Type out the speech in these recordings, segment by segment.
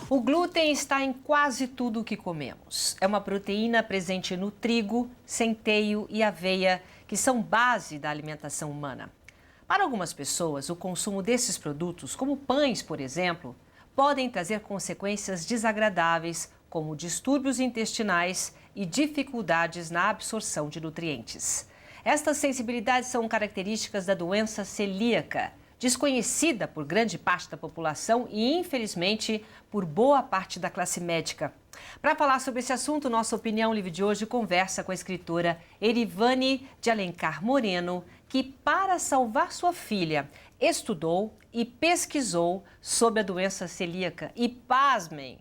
O glúten está em quase tudo o que comemos. É uma proteína presente no trigo, centeio e aveia, que são base da alimentação humana. Para algumas pessoas, o consumo desses produtos, como pães, por exemplo, podem trazer consequências desagradáveis, como distúrbios intestinais e dificuldades na absorção de nutrientes. Estas sensibilidades são características da doença celíaca, desconhecida por grande parte da população e, infelizmente, por boa parte da classe médica. Para falar sobre esse assunto, nossa Opinião Livre de hoje conversa com a escritora Erivane de Alencar Moreno, que, para salvar sua filha, estudou e pesquisou sobre a doença celíaca. E, pasmem,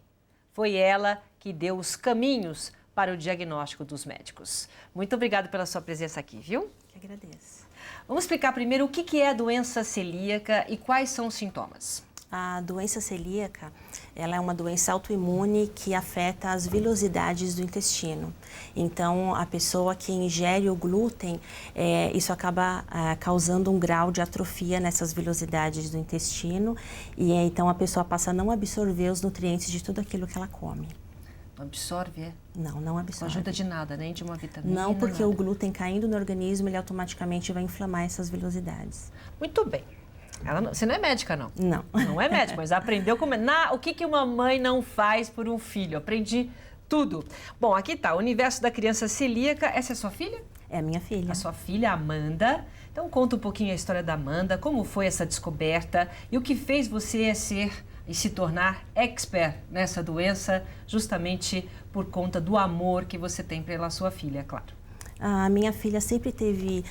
foi ela que deu os caminhos para o diagnóstico dos médicos. Muito obrigada pela sua presença aqui, viu? Que agradeço. Vamos explicar primeiro o que é a doença celíaca e quais são os sintomas. A doença celíaca, ela é uma doença autoimune que afeta as vilosidades do intestino. Então, a pessoa que ingere o glúten, isso acaba causando um grau de atrofia nessas vilosidades do intestino e então a pessoa passa a não absorver os nutrientes de tudo aquilo que ela come. Não absorve, é? Não absorve. Não ajuda de nada, nem de uma vitamina? Não, porque nada. o glúten caindo no organismo, ele automaticamente vai inflamar essas vilosidades. Muito bem. Você não é médica, não? Não. Não é médica, mas aprendeu como... o que uma mãe não faz por um filho? Aprendi tudo. Bom, aqui está, o universo da criança celíaca. Essa é sua filha? É a minha filha. A sua filha, Amanda. Então, conta um pouquinho a história da Amanda, como foi essa descoberta e o que fez você se tornar expert nessa doença, justamente por conta do amor que você tem pela sua filha, claro. A minha filha sempre teve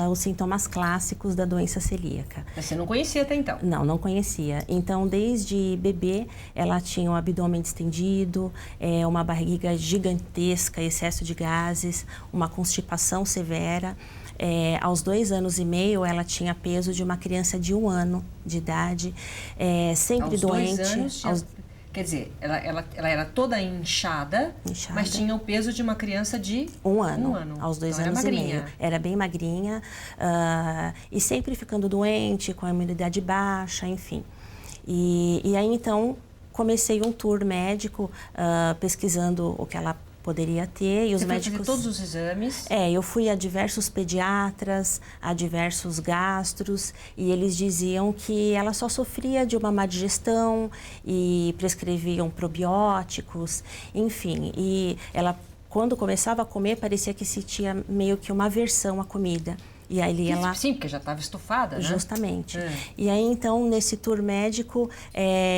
os sintomas clássicos da doença celíaca. Mas você não conhecia até então? Não conhecia. Então, desde bebê, ela tinha um abdômen distendido, uma barriga gigantesca, excesso de gases, uma constipação severa. Aos 2 anos e meio, ela tinha peso de uma criança de 1 ano de idade, sempre aos doente. 2 anos, quer dizer, ela era toda inchada, mas tinha o peso de uma criança de 1 ano. Aos 2 então anos era e meio. Era bem magrinha e sempre ficando doente, com a imunidade baixa, enfim. E aí, então, comecei um tour médico pesquisando o que ela poderia ter. E os médicos... Você todos os exames? Eu fui a diversos pediatras, a diversos gastros, e eles diziam que ela só sofria de uma má digestão e prescreviam probióticos, enfim. E ela, quando começava a comer, parecia que sentia meio que uma aversão à comida. E aí ela... Sim, porque já estava estufada, né? Justamente. E aí, então, nesse tour médico,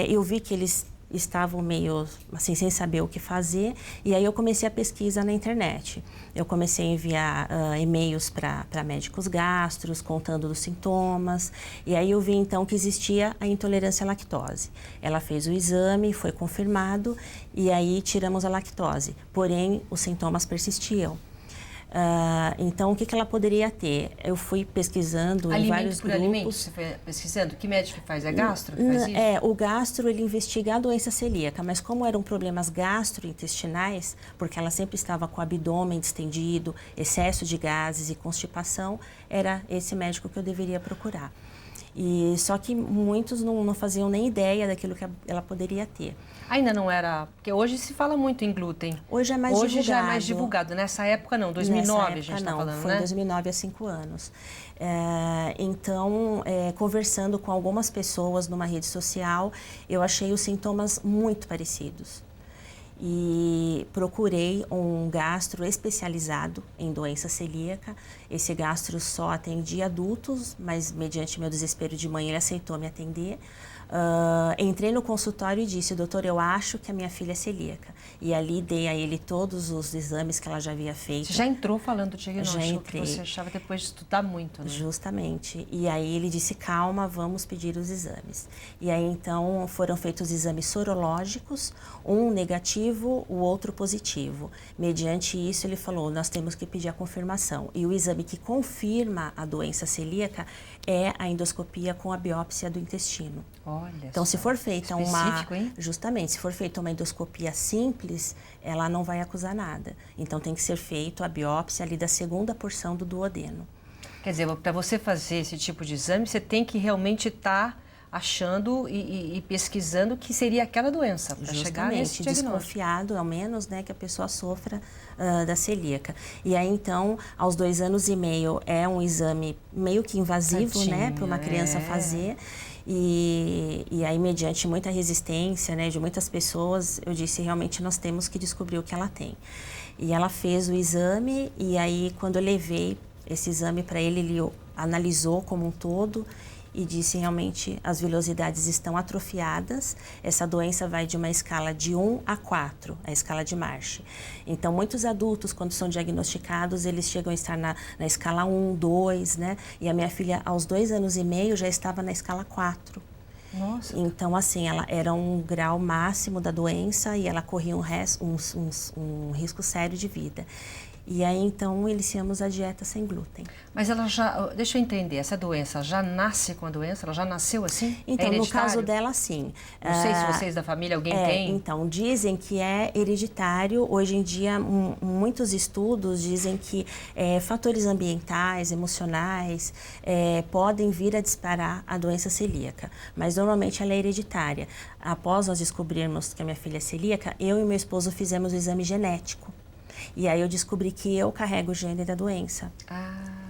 eu vi que eles estavam meio assim sem saber o que fazer, e aí eu comecei a pesquisa na internet. Eu comecei a enviar e-mails para médicos gastros contando dos sintomas, e aí eu vi então que existia a intolerância à lactose. Ela fez o exame, foi confirmado, e aí tiramos a lactose, porém os sintomas persistiam. Então, o que ela poderia ter? Eu fui pesquisando em vários grupos. Alimento, você foi pesquisando? Que médico faz? É gastro que faz isso? O gastro, ele investiga a doença celíaca, mas como eram problemas gastrointestinais, porque ela sempre estava com o abdômen distendido, excesso de gases e constipação, era esse médico que eu deveria procurar. E só que muitos não faziam nem ideia daquilo que ela poderia ter. Ainda não era... Porque hoje se fala muito em glúten. Hoje é mais divulgado. Hoje já é mais divulgado. Nessa época não, 2009 Nessa época, a gente está falando, foi né? Em 2009, há 5 anos. Então, conversando com algumas pessoas numa rede social, eu achei os sintomas muito parecidos. E procurei um gastro especializado em doença celíaca. Esse gastro só atendia adultos, mas mediante meu desespero de mãe, ele aceitou me atender. Entrei no consultório e disse: doutor, eu acho que a minha filha é celíaca. E ali dei a ele todos os exames que ela já havia feito. Você já entrou falando do diagnóstico? Já entrei. Que você achava depois de estudar muito, né? Justamente. E aí ele disse: calma, vamos pedir os exames. E aí então foram feitos exames sorológicos, um negativo, o outro positivo. Mediante isso ele falou: nós temos que pedir a confirmação. E o exame que confirma a doença celíaca é a endoscopia com a biópsia do intestino. Olha, então, se for feita hein? Justamente, se for feita uma endoscopia simples, ela não vai acusar nada. Então, tem que ser feita a biópsia ali da segunda porção do duodeno. Quer dizer, para você fazer esse tipo de exame, você tem que realmente estar achando e pesquisando que seria aquela doença, para chegar nesse diagnóstico. Desconfiado, ao menos, né, que a pessoa sofra da celíaca. E aí, então, aos 2 anos e meio, é um exame meio que invasivo, Tadinha, né, para uma criança fazer. E aí, mediante muita resistência, né, de muitas pessoas, eu disse, realmente, nós temos que descobrir o que ela tem. E ela fez o exame, e aí, quando eu levei esse exame para ele, ele analisou como um todo e disse realmente as vilosidades estão atrofiadas. Essa doença vai de uma escala de 1 a 4, a escala de Marsh. Então, muitos adultos, quando são diagnosticados, eles chegam a estar na escala 1, 2, né? E a minha filha, aos 2 anos e meio, já estava na escala 4. Nossa. Então, assim, ela era um grau máximo da doença e ela corria um risco sério de vida. E aí, então, iniciamos a dieta sem glúten. Mas ela já, deixa eu entender, essa doença já nasce com a doença? Ela já nasceu assim? Então, no caso dela, sim. Não sei se vocês da família, alguém tem? Então, dizem que é hereditário. Hoje em dia, muitos estudos dizem que fatores ambientais, emocionais, podem vir a disparar a doença celíaca. Mas, normalmente, ela é hereditária. Após nós descobrirmos que a minha filha é celíaca, eu e meu esposo fizemos o exame genético. E aí eu descobri que eu carrego o gene da doença.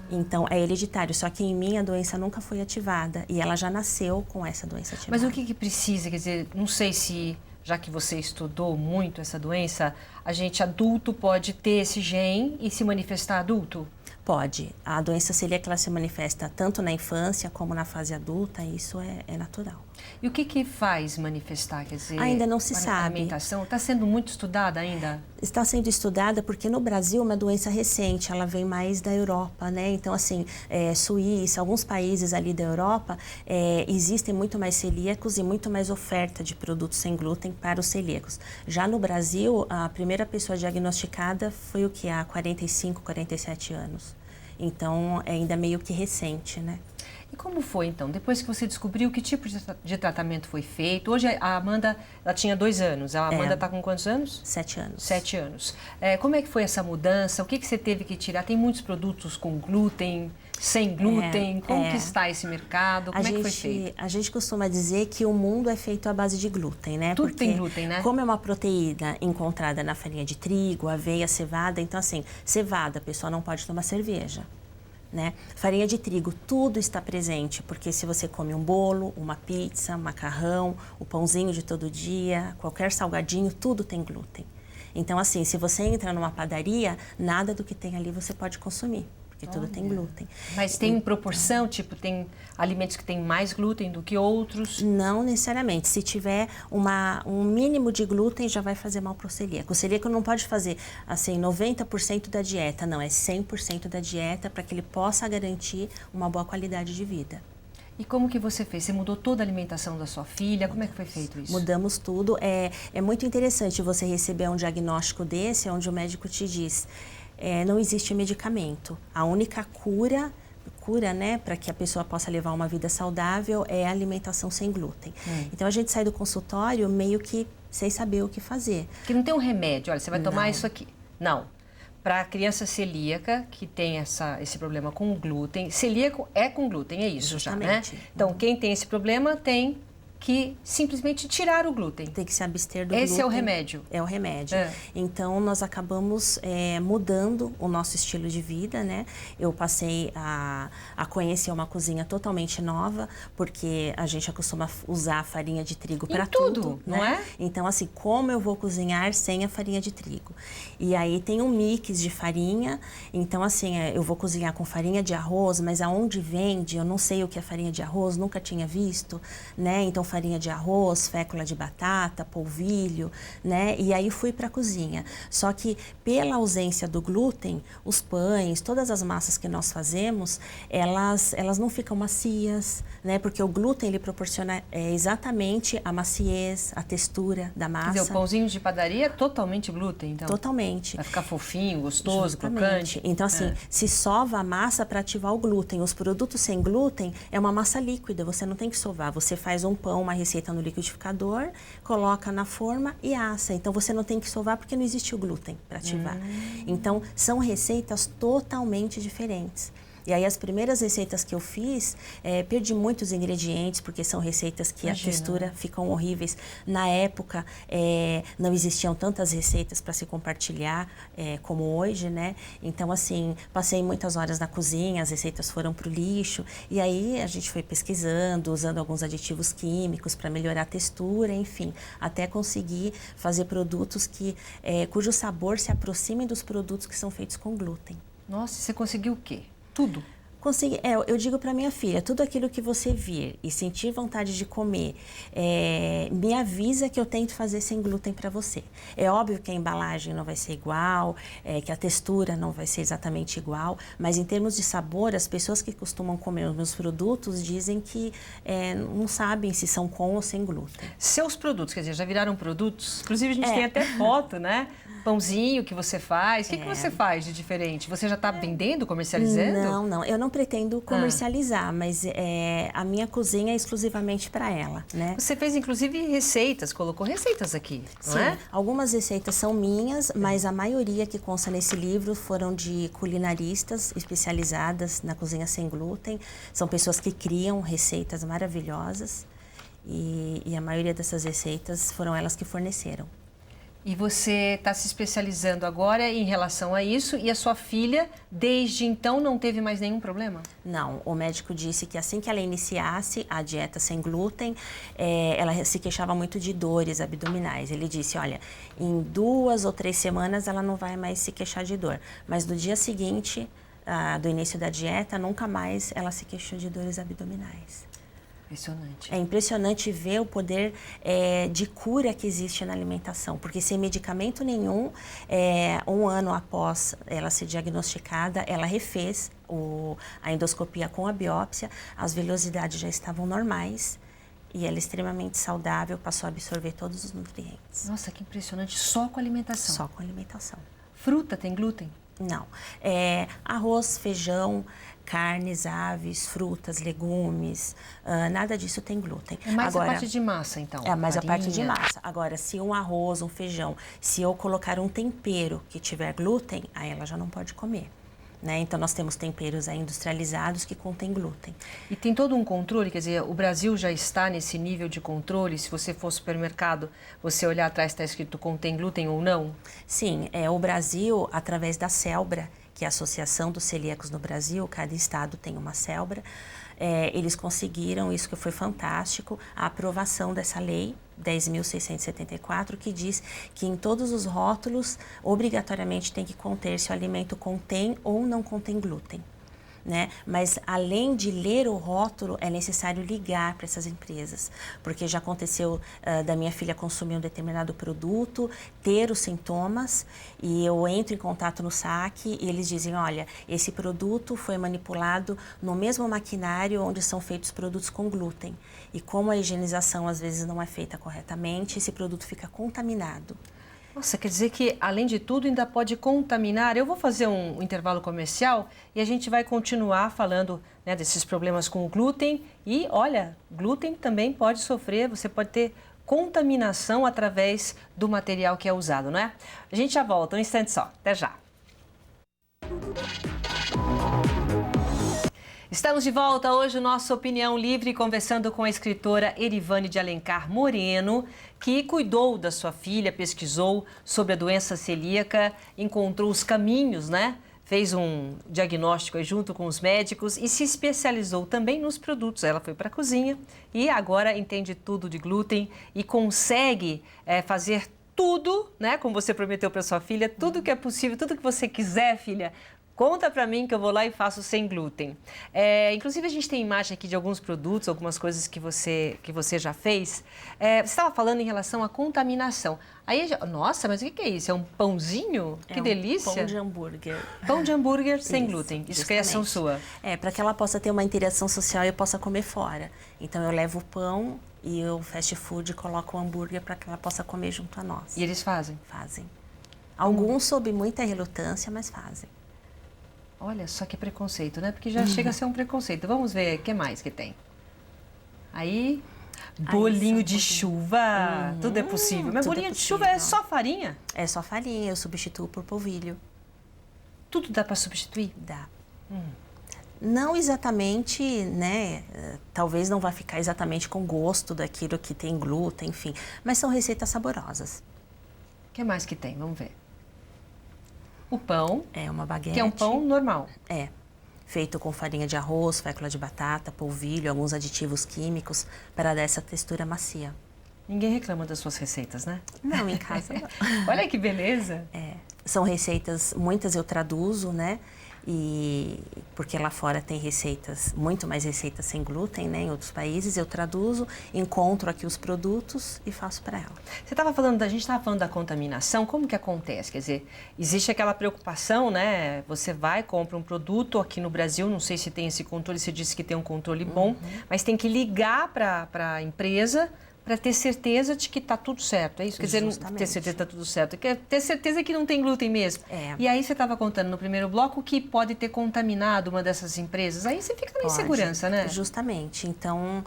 Então, é hereditário, só que em mim a doença nunca foi ativada e ela já nasceu com essa doença ativada. Mas o que precisa? Quer dizer, não sei se, já que você estudou muito essa doença, a gente adulto pode ter esse gene e se manifestar adulto? Pode. A doença celíaca ela se manifesta tanto na infância como na fase adulta, e isso é natural. E o que faz manifestar? Quer dizer, ainda não se sabe. A alimentação está sendo muito estudada ainda? Está sendo estudada porque no Brasil é uma doença recente, ela vem mais da Europa, né? Então, assim, Suíça, alguns países ali da Europa, existem muito mais celíacos e muito mais oferta de produtos sem glúten para os celíacos. Já no Brasil, a primeira pessoa diagnosticada foi o que? Há 45, 47 anos. Então, é ainda meio que recente, né? E como foi, então? Depois que você descobriu, que tipo de tratamento foi feito? Hoje a Amanda, ela tinha 2 anos. A Amanda está com quantos anos? 7 anos. 7 anos. Como é que foi essa mudança? O que você teve que tirar? Tem muitos produtos com glúten, sem glúten. Como que está esse mercado? Como é que foi feito? A gente costuma dizer que o mundo é feito à base de glúten, né? Tudo tem glúten, né? Como é uma proteína encontrada na farinha de trigo, aveia, cevada, então assim, cevada, a pessoa não pode tomar cerveja. Né? Farinha de trigo, tudo está presente, porque se você come um bolo, uma pizza, um macarrão, o pãozinho de todo dia, qualquer salgadinho, tudo tem glúten. Então, assim, se você entra numa padaria, nada do que tem ali você pode consumir, porque tudo tem glúten. Mas tem proporção, tipo, tem alimentos que têm mais glúten do que outros? Não necessariamente. Se tiver um mínimo de glúten, já vai fazer mal para o celíaco. O celíaco não pode fazer, assim, 90% da dieta, não, é 100% da dieta para que ele possa garantir uma boa qualidade de vida. E como que você fez? Você mudou toda a alimentação da sua filha? Como é que foi feito isso? Mudamos tudo. É muito interessante você receber um diagnóstico desse, onde o médico te diz... não existe medicamento. A única cura, né, para que a pessoa possa levar uma vida saudável é a alimentação sem glúten. Então, a gente sai do consultório meio que sem saber o que fazer. Que não tem um remédio, olha, você vai tomar isso aqui. Não. Para a criança celíaca, que tem esse problema com o glúten, celíaco é com glúten, é isso. Justamente. Já, né? Então, quem tem esse problema tem que simplesmente tirar o glúten. Tem que se abster do glúten. Esse é o remédio. É o remédio. Então, nós acabamos mudando o nosso estilo de vida, né? Eu passei a conhecer uma cozinha totalmente nova, porque a gente acostuma usar a farinha de trigo para tudo, não né? é? Então, assim, como eu vou cozinhar sem a farinha de trigo? E aí tem um mix de farinha, então, assim, eu vou cozinhar com farinha de arroz, mas aonde vende, eu não sei o que é farinha de arroz, nunca tinha visto, né? Então, farinha de arroz, fécula de batata, polvilho, né? E aí fui para a cozinha. Só que pela ausência do glúten, os pães, todas as massas que nós fazemos, elas não ficam macias, né? Porque o glúten ele proporciona exatamente a maciez, a textura da massa. Quer dizer, o pãozinho de padaria é totalmente glúten, então? Totalmente. Vai ficar fofinho, gostoso, justamente. Crocante. Então, assim, se sova a massa para ativar o glúten. Os produtos sem glúten é uma massa líquida, você não tem que sovar. Você faz um pão, uma receita no liquidificador, coloca na forma e assa. Então, você não tem que sovar porque não existe o glúten para ativar. Então, são receitas totalmente diferentes. E aí as primeiras receitas que eu fiz, perdi muitos ingredientes, porque são receitas que Imagina. a textura ficam horríveis. Na época, não existiam tantas receitas para se compartilhar como hoje, né? Então, assim, passei muitas horas na cozinha, as receitas foram para o lixo. E aí a gente foi pesquisando, usando alguns aditivos químicos para melhorar a textura, enfim, até conseguir fazer produtos cujo sabor se aproxime dos produtos que são feitos com glúten. Nossa, você conseguiu o quê? Tudo? Consegui, eu digo para minha filha, tudo aquilo que você vir e sentir vontade de comer, me avisa que eu tento fazer sem glúten para você. É óbvio que a embalagem não vai ser igual, que a textura não vai ser exatamente igual, mas em termos de sabor, as pessoas que costumam comer os meus produtos dizem que não sabem se são com ou sem glúten. Seus produtos, quer dizer, já viraram produtos? Inclusive a gente tem até foto, né? Pãozinho que você faz. O que você faz de diferente? Você já está vendendo, comercializando? Não, eu não pretendo comercializar, mas a minha cozinha é exclusivamente para ela, né? Você fez inclusive receitas, colocou receitas aqui, não é? Sim, algumas receitas são minhas, mas a maioria que consta nesse livro foram de culinaristas especializadas na cozinha sem glúten. São pessoas que criam receitas maravilhosas e a maioria dessas receitas foram elas que forneceram. E você está se especializando agora em relação a isso e a sua filha, desde então, não teve mais nenhum problema? Não, o médico disse que assim que ela iniciasse a dieta sem glúten, ela se queixava muito de dores abdominais. Ele disse, olha, em 2 ou 3 semanas ela não vai mais se queixar de dor, mas no dia seguinte do início da dieta, nunca mais ela se queixou de dores abdominais. Impressionante. É impressionante ver o poder de cura que existe na alimentação, porque sem medicamento nenhum, 1 ano após ela ser diagnosticada, ela refez a endoscopia com a biópsia, as velocidades já estavam normais e ela é extremamente saudável, passou a absorver todos os nutrientes. Nossa, que impressionante, só com alimentação? Só com alimentação. Fruta tem glúten? Não. Arroz, feijão, carnes, aves, frutas, legumes, nada disso tem glúten. É mais a parte de massa, então? É mais a parte de massa. Agora, se um arroz, um feijão, se eu colocar um tempero que tiver glúten, aí ela já não pode comer. Né? Então, nós temos temperos industrializados que contêm glúten. E tem todo um controle? Quer dizer, o Brasil já está nesse nível de controle? Se você for ao supermercado, você olhar atrás, está escrito contém glúten ou não? Sim, o Brasil, através da CELBRA, que é a Associação dos Celíacos no Brasil, cada estado tem uma CELBRA, eles conseguiram, isso que foi fantástico, a aprovação dessa lei 10.674, que diz que em todos os rótulos, obrigatoriamente tem que conter se o alimento contém ou não contém glúten. Né? Mas além de ler o rótulo, é necessário ligar para essas empresas, porque já aconteceu da minha filha consumir um determinado produto, ter os sintomas, e eu entro em contato no saque e eles dizem, olha, esse produto foi manipulado no mesmo maquinário onde são feitos produtos com glúten, e como a higienização às vezes não é feita corretamente, esse produto fica contaminado. Nossa, quer dizer que, além de tudo, ainda pode contaminar. Eu vou fazer um intervalo comercial e a gente vai continuar falando, né, desses problemas com o glúten. E, olha, glúten também pode sofrer, você pode ter contaminação através do material que é usado, não é? A gente já volta, um instante só. Até já. Estamos de volta hoje, nossa Opinião Livre, conversando com a escritora Erivane de Alencar Moreno, que cuidou da sua filha, pesquisou sobre a doença celíaca, encontrou os caminhos, né? Fez um diagnóstico aí junto com os médicos e se especializou também nos produtos. Ela foi para a cozinha e agora entende tudo de glúten e consegue fazer tudo, né? Como você prometeu para sua filha, tudo que é possível, tudo que você quiser, filha. Conta pra mim que eu vou lá e faço sem glúten. Inclusive, a gente tem imagem aqui de alguns produtos, algumas coisas que você já fez. Você estava falando em relação à contaminação. Aí, nossa, mas o que é isso? É um pãozinho? Que delícia! Pão de hambúrguer. Pão de hambúrguer sem glúten. Isso, criação sua. Para que ela possa ter uma interação social e eu possa comer fora. Então, eu levo o pão e o fast food coloco o hambúrguer para que ela possa comer junto a nós. E eles fazem? Fazem. Alguns sob muita relutância, mas fazem. Olha só que preconceito, né? Porque já chega a ser um preconceito. Vamos ver o que mais que tem. Aí, bolinho de chuva. Tudo é possível. Mas bolinho de chuva é só farinha? É só farinha, eu substituo por polvilho. Tudo dá para substituir? Dá. Não exatamente, né? Talvez não vá ficar exatamente com gosto daquilo que tem glúten, enfim. Mas são receitas saborosas. O que mais que tem? Vamos ver. O pão. É uma baguete. Que é um pão normal. É. Feito com farinha de arroz, fécula de batata, polvilho, alguns aditivos químicos para dar essa textura macia. Ninguém reclama das suas receitas, né? Não, em casa não. Olha que beleza. São receitas, muitas eu traduzo, né? E porque lá fora tem receitas, muito mais receitas sem glúten, né? Em outros países eu traduzo, encontro aqui os produtos e faço para ela. A gente estava falando da contaminação, como que acontece? Quer dizer, existe aquela preocupação, né? Você vai, compra um produto aqui no Brasil, não sei se tem esse controle, você disse que tem um controle bom, mas tem que ligar para a empresa para ter certeza de que está tudo certo, é isso? Quer dizer, não ter certeza que está tudo certo, quer ter certeza que não tem glúten mesmo. E aí você estava contando no primeiro bloco que pode ter contaminado uma dessas empresas, aí você fica na insegurança, né? Justamente, então,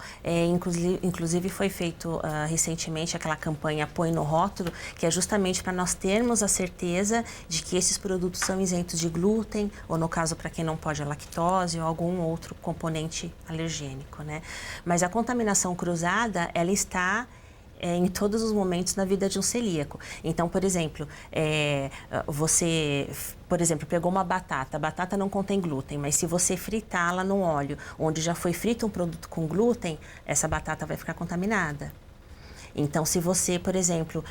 inclusive foi feito recentemente aquela campanha Põe no Rótulo, que é justamente para nós termos a certeza de que esses produtos são isentos de glúten, ou no caso para quem não pode a lactose ou algum outro componente alergênico, né? Mas a contaminação cruzada, ela está em todos os momentos na vida de um celíaco. Então, por exemplo, você, pegou uma batata. A batata não contém glúten, mas se você fritá-la no óleo, onde já foi frito um produto com glúten, essa batata vai ficar contaminada. Então, se você, por exemplo,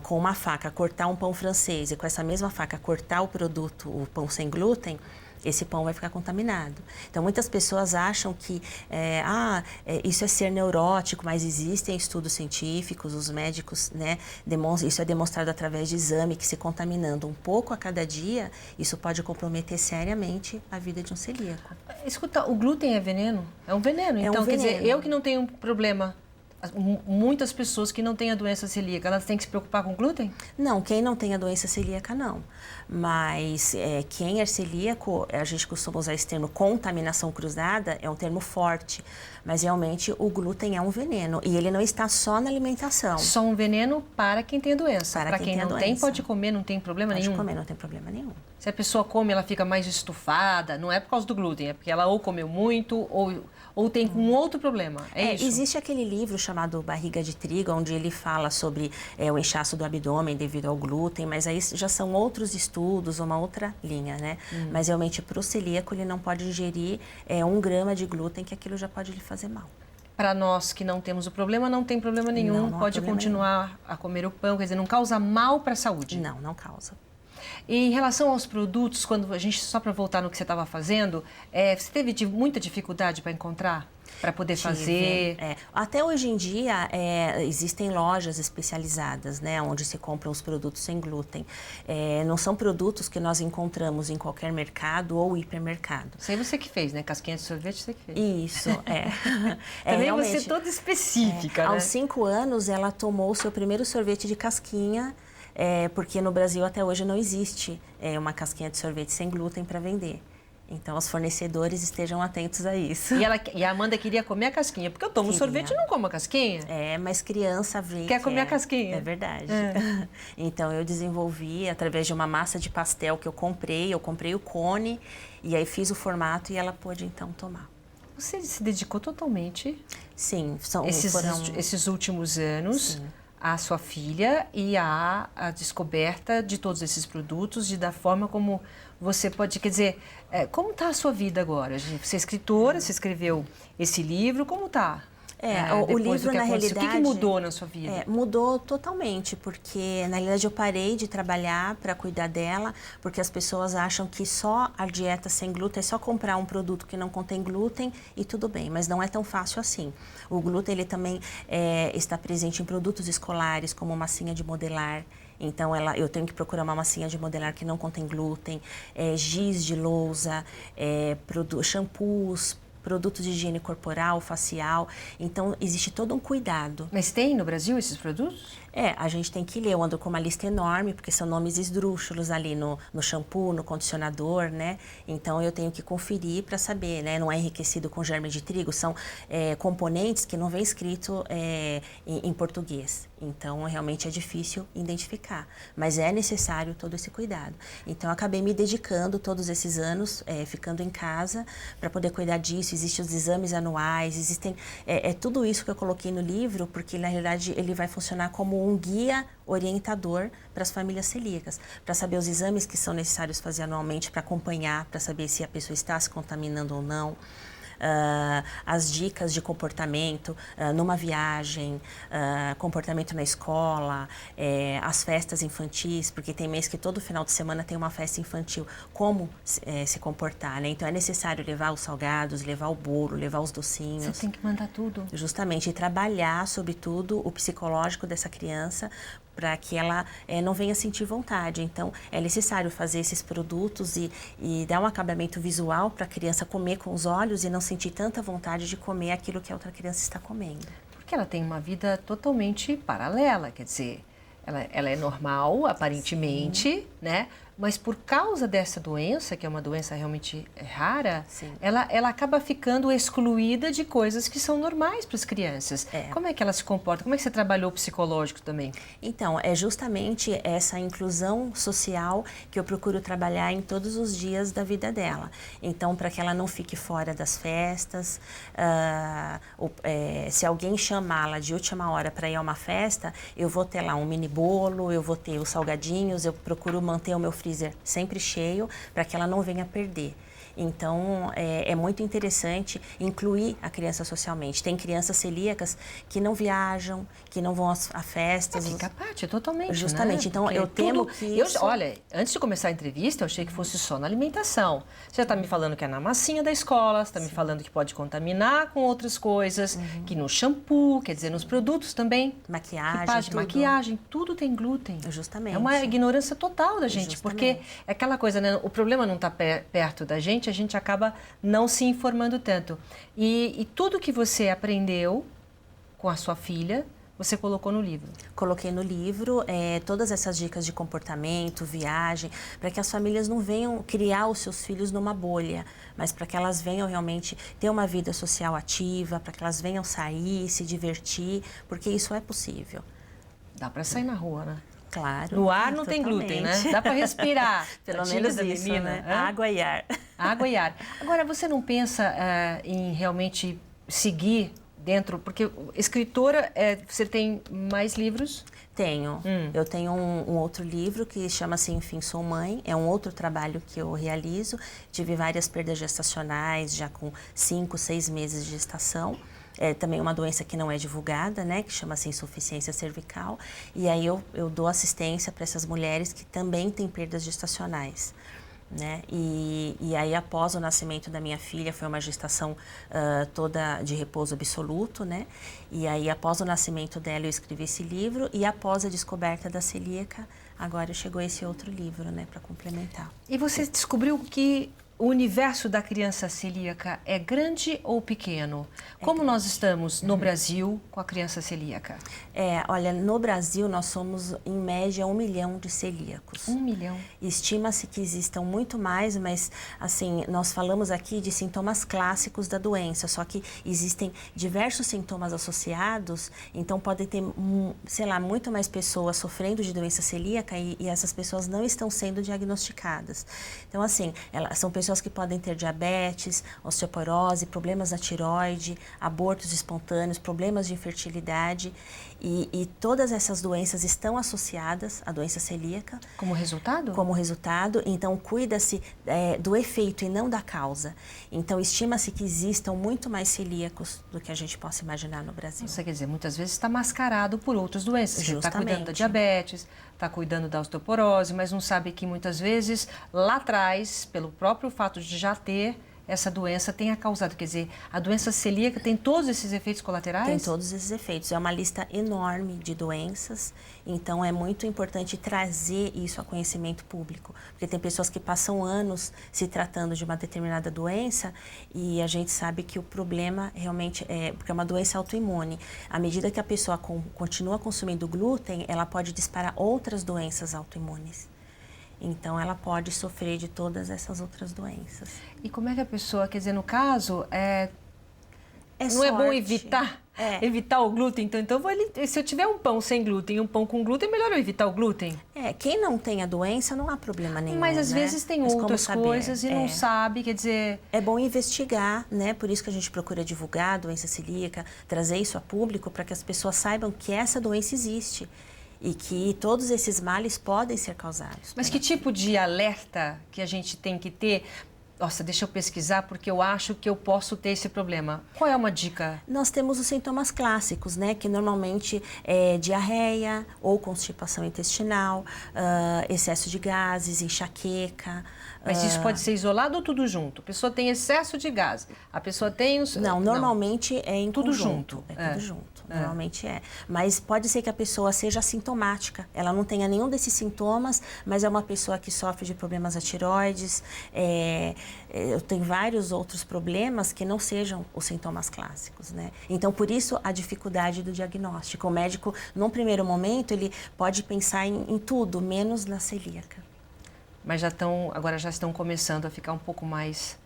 com uma faca cortar um pão francês e com essa mesma faca cortar o pão sem glúten, esse pão vai ficar contaminado. Então, muitas pessoas acham que isso é ser neurótico, mas existem estudos científicos, os médicos, né, isso é demonstrado através de exame, que se contaminando um pouco a cada dia, isso pode comprometer seriamente a vida de um celíaco. Escuta, o glúten é veneno? É um veneno, então, quer dizer, eu que não tenho problema, muitas pessoas que não têm a doença celíaca, elas têm que se preocupar com glúten? Não, quem não tem a doença celíaca, não. Mas quem é celíaco, a gente costuma usar esse termo contaminação cruzada, é um termo forte. Mas realmente o glúten é um veneno e ele não está só na alimentação. Só um veneno para quem tem a doença. Para quem não tem, pode comer, não tem problema nenhum? Pode comer, não tem problema nenhum. Se a pessoa come, ela fica mais estufada, não é por causa do glúten, é porque ela ou comeu muito ou tem um outro problema, é isso? Existe aquele livro chamado Barriga de Trigo, onde ele fala sobre o inchaço do abdômen devido ao glúten, mas aí já são outros estudos, uma outra linha, né? Mas realmente para o celíaco ele não pode ingerir 1 grama de glúten, que aquilo já pode lhe fazer mal. Para nós que não temos o problema, não tem problema nenhum, não pode continuar a comer o pão, quer dizer, não causa mal para a saúde? Não, não causa. E em relação aos produtos, quando a gente, só para voltar no que você estava fazendo, você teve muita dificuldade para encontrar, para poder fazer? Até hoje em dia existem lojas especializadas, né, onde se compram os produtos sem glúten. Não são produtos que nós encontramos em qualquer mercado ou hipermercado. Isso aí você que fez, né? Casquinha de sorvete você que fez. Isso, Também você toda específica, né? Aos 5 anos ela tomou o seu primeiro sorvete de casquinha, porque no Brasil até hoje não existe uma casquinha de sorvete sem glúten para vender. Então, os fornecedores estejam atentos a isso. E a Amanda queria comer a casquinha, porque eu tomo sorvete e não como a casquinha. Mas criança vê quer comer a casquinha. É verdade. Então, eu desenvolvi através de uma massa de pastel que eu comprei o cone, e aí fiz o formato e ela pôde, então, tomar. Você se dedicou totalmente? Sim. Esses últimos anos... Sim. A sua filha e a descoberta de todos esses produtos e da forma como você pode, quer dizer, como está a sua vida agora? Você é escritora, você escreveu esse livro, como está? O livro, na realidade... O que mudou na sua vida? Mudou totalmente, porque, na realidade, eu parei de trabalhar para cuidar dela, porque as pessoas acham que só a dieta sem glúten é só comprar um produto que não contém glúten e tudo bem, mas não é tão fácil assim. O glúten, ele também está presente em produtos escolares, como massinha de modelar. Então, eu tenho que procurar uma massinha de modelar que não contém glúten, giz de lousa, shampoos, produtos de higiene corporal, facial. Então, existe todo um cuidado. Mas tem no Brasil esses produtos? A gente tem que ler. Eu ando com uma lista enorme, porque são nomes esdrúxulos ali no shampoo, no condicionador, né? Então, eu tenho que conferir para saber, né? Não é enriquecido com germe de trigo, são componentes que não vem escrito em português. Então, realmente é difícil identificar, mas é necessário todo esse cuidado. Então, eu acabei me dedicando todos esses anos, ficando em casa, para poder cuidar disso. Existem os exames anuais, existem tudo isso que eu coloquei no livro, porque, na realidade, ele vai funcionar como um guia orientador para as famílias celíacas, para saber os exames que são necessários fazer anualmente, para acompanhar, para saber se a pessoa está se contaminando ou não. As dicas de comportamento numa viagem, comportamento na escola, as festas infantis, porque tem mês que todo final de semana tem uma festa infantil, como se comportar, né? Então é necessário levar os salgados, levar o bolo, levar os docinhos. Você tem que mandar tudo. Justamente, e trabalhar, sobretudo, o psicológico dessa criança, para que ela não venha sentir vontade. Então, é necessário fazer esses produtos e dar um acabamento visual para a criança comer com os olhos e não sentir tanta vontade de comer aquilo que a outra criança está comendo. Porque ela tem uma vida totalmente paralela, quer dizer, ela é normal, aparentemente, né? Mas por causa dessa doença, que é uma doença realmente rara, ela acaba ficando excluída de coisas que são normais para as crianças. Como é que ela se comporta? Como é que você trabalhou o psicológico também? Então, é justamente essa inclusão social que eu procuro trabalhar em todos os dias da vida dela. Então, para que ela não fique fora das festas, se alguém chamá-la de última hora para ir a uma festa, eu vou ter lá um mini bolo, eu vou ter os salgadinhos, eu procuro manter o meu freezer sempre cheio para que ela não venha perder. Então, é muito interessante incluir a criança socialmente. Tem crianças celíacas que não viajam, que não vão a festas. Fica à parte, totalmente, justamente, né? Então porque eu temo que isso... Olha, antes de começar a entrevista, eu achei que fosse só na alimentação. Você já está me falando que é na massinha da escola, você está me falando que pode contaminar com outras coisas, que no shampoo, quer dizer, nos produtos também. Maquiagem, tudo tem glúten. Justamente. É uma ignorância total da gente, porque é aquela coisa, né? O problema não está perto da gente, a gente acaba não se informando tanto. E tudo que você aprendeu com a sua filha, você colocou no livro? Coloquei no livro todas essas dicas de comportamento, viagem, para que as famílias não venham criar os seus filhos numa bolha, mas para que elas venham realmente ter uma vida social ativa, para que elas venham sair, se divertir, porque isso é possível. Dá para sair na rua, né? Claro. No ar não tem glúten, né? Dá para respirar. Pelo menos isso, menina, né? Água e ar. Água e ar. Agora, você não pensa em realmente seguir dentro... Porque escritora, você tem mais livros? Tenho. Eu tenho um outro livro que chama-se Enfim, Sou Mãe. É um outro trabalho que eu realizo. Tive várias perdas gestacionais, já com 5, 6 meses de gestação. É também uma doença que não é divulgada, né, que chama-se insuficiência cervical. E aí eu dou assistência para essas mulheres que também têm perdas gestacionais, né? E aí, após o nascimento da minha filha, foi uma gestação toda de repouso absoluto, né? E aí, após o nascimento dela, eu escrevi esse livro. E após a descoberta da celíaca, agora chegou esse outro livro, né, para complementar. E você descobriu que o universo da criança celíaca é grande ou pequeno? Como nós estamos no Brasil com a criança celíaca? Olha, no Brasil nós somos em média 1 milhão de celíacos. 1 milhão. Estima-se que existam muito mais, mas assim, nós falamos aqui de sintomas clássicos da doença, só que existem diversos sintomas associados, então pode ter, sei lá, muito mais pessoas sofrendo de doença celíaca e essas pessoas não estão sendo diagnosticadas. Então assim, são pessoas que podem ter diabetes, osteoporose, problemas na tireoide, abortos espontâneos, problemas de infertilidade e todas essas doenças estão associadas à doença celíaca. Como resultado? Como resultado, então cuida-se do efeito e não da causa. Então estima-se que existam muito mais celíacos do que a gente possa imaginar no Brasil. Isso quer dizer, muitas vezes está mascarado por outras doenças. Você está cuidando da diabetes, está cuidando da osteoporose, mas não sabe que muitas vezes lá atrás, pelo próprio fato de já ter essa doença, tenha causado. Quer dizer, a doença celíaca tem todos esses efeitos colaterais? Tem todos esses efeitos. É uma lista enorme de doenças, então é muito importante trazer isso a conhecimento público, porque tem pessoas que passam anos se tratando de uma determinada doença e a gente sabe que o problema realmente porque é uma doença autoimune. À medida que a pessoa continua consumindo glúten, ela pode disparar outras doenças autoimunes. Então, ela pode sofrer de todas essas outras doenças. E como é que a pessoa, quer dizer, no caso, não sorte. É bom evitar? evitar o glúten. Então se eu tiver um pão sem glúten e um pão com glúten, é melhor eu evitar o glúten. Quem não tem a doença não há problema nenhum. Mas às vezes tem outras coisas e não sabe, quer dizer... É bom investigar, né? Por isso que a gente procura divulgar a doença celíaca, trazer isso a público para que as pessoas saibam que essa doença existe. E que todos esses males podem ser causados. Mas que tipo de alerta que a gente tem que ter? Nossa, deixa eu pesquisar porque eu acho que eu posso ter esse problema. Qual é uma dica? Nós temos os sintomas clássicos, né? Que normalmente é diarreia ou constipação intestinal, excesso de gases, enxaqueca. Mas isso pode ser isolado ou tudo junto? A pessoa tem excesso de gás, a pessoa tem... Não, normalmente é em tudo conjunto. Junto. Tudo junto, normalmente é. Mas pode ser que a pessoa seja assintomática, ela não tenha nenhum desses sintomas, mas é uma pessoa que sofre de problemas da tireoides, eu tenho vários outros problemas que não sejam os sintomas clássicos, né? Então, por isso, a dificuldade do diagnóstico. O médico, num primeiro momento, ele pode pensar em tudo, menos na celíaca. Mas agora já estão começando a ficar um pouco mais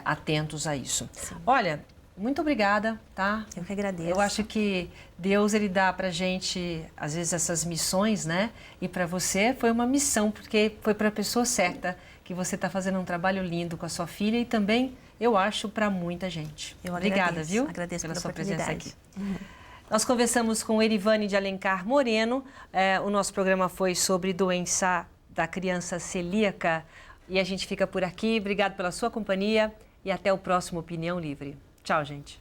atentos a isso. Sim. Olha, muito obrigada, tá? Eu que agradeço. Eu acho que Deus, ele dá pra gente, às vezes, essas missões, né? E para você foi uma missão, porque foi para a pessoa certa que você está fazendo um trabalho lindo com a sua filha e também, eu acho, para muita gente. Obrigada, viu? Agradeço pela sua oportunidade. presença aqui. Nós conversamos com Erivane de Alencar Moreno. O nosso programa foi sobre doença da criança celíaca e a gente fica por aqui. Obrigado pela sua companhia e até o próximo Opinião Livre. Tchau, gente.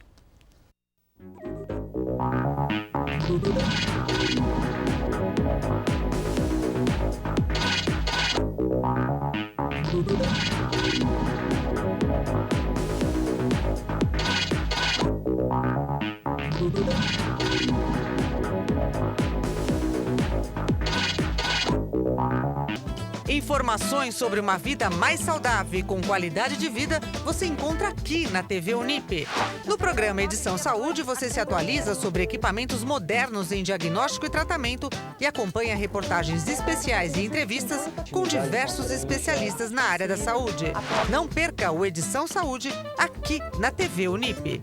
Informações sobre uma vida mais saudável e com qualidade de vida você encontra aqui na TV Unip. No programa Edição Saúde, você se atualiza sobre equipamentos modernos em diagnóstico e tratamento e acompanha reportagens especiais e entrevistas com diversos especialistas na área da saúde. Não perca o Edição Saúde aqui na TV Unip.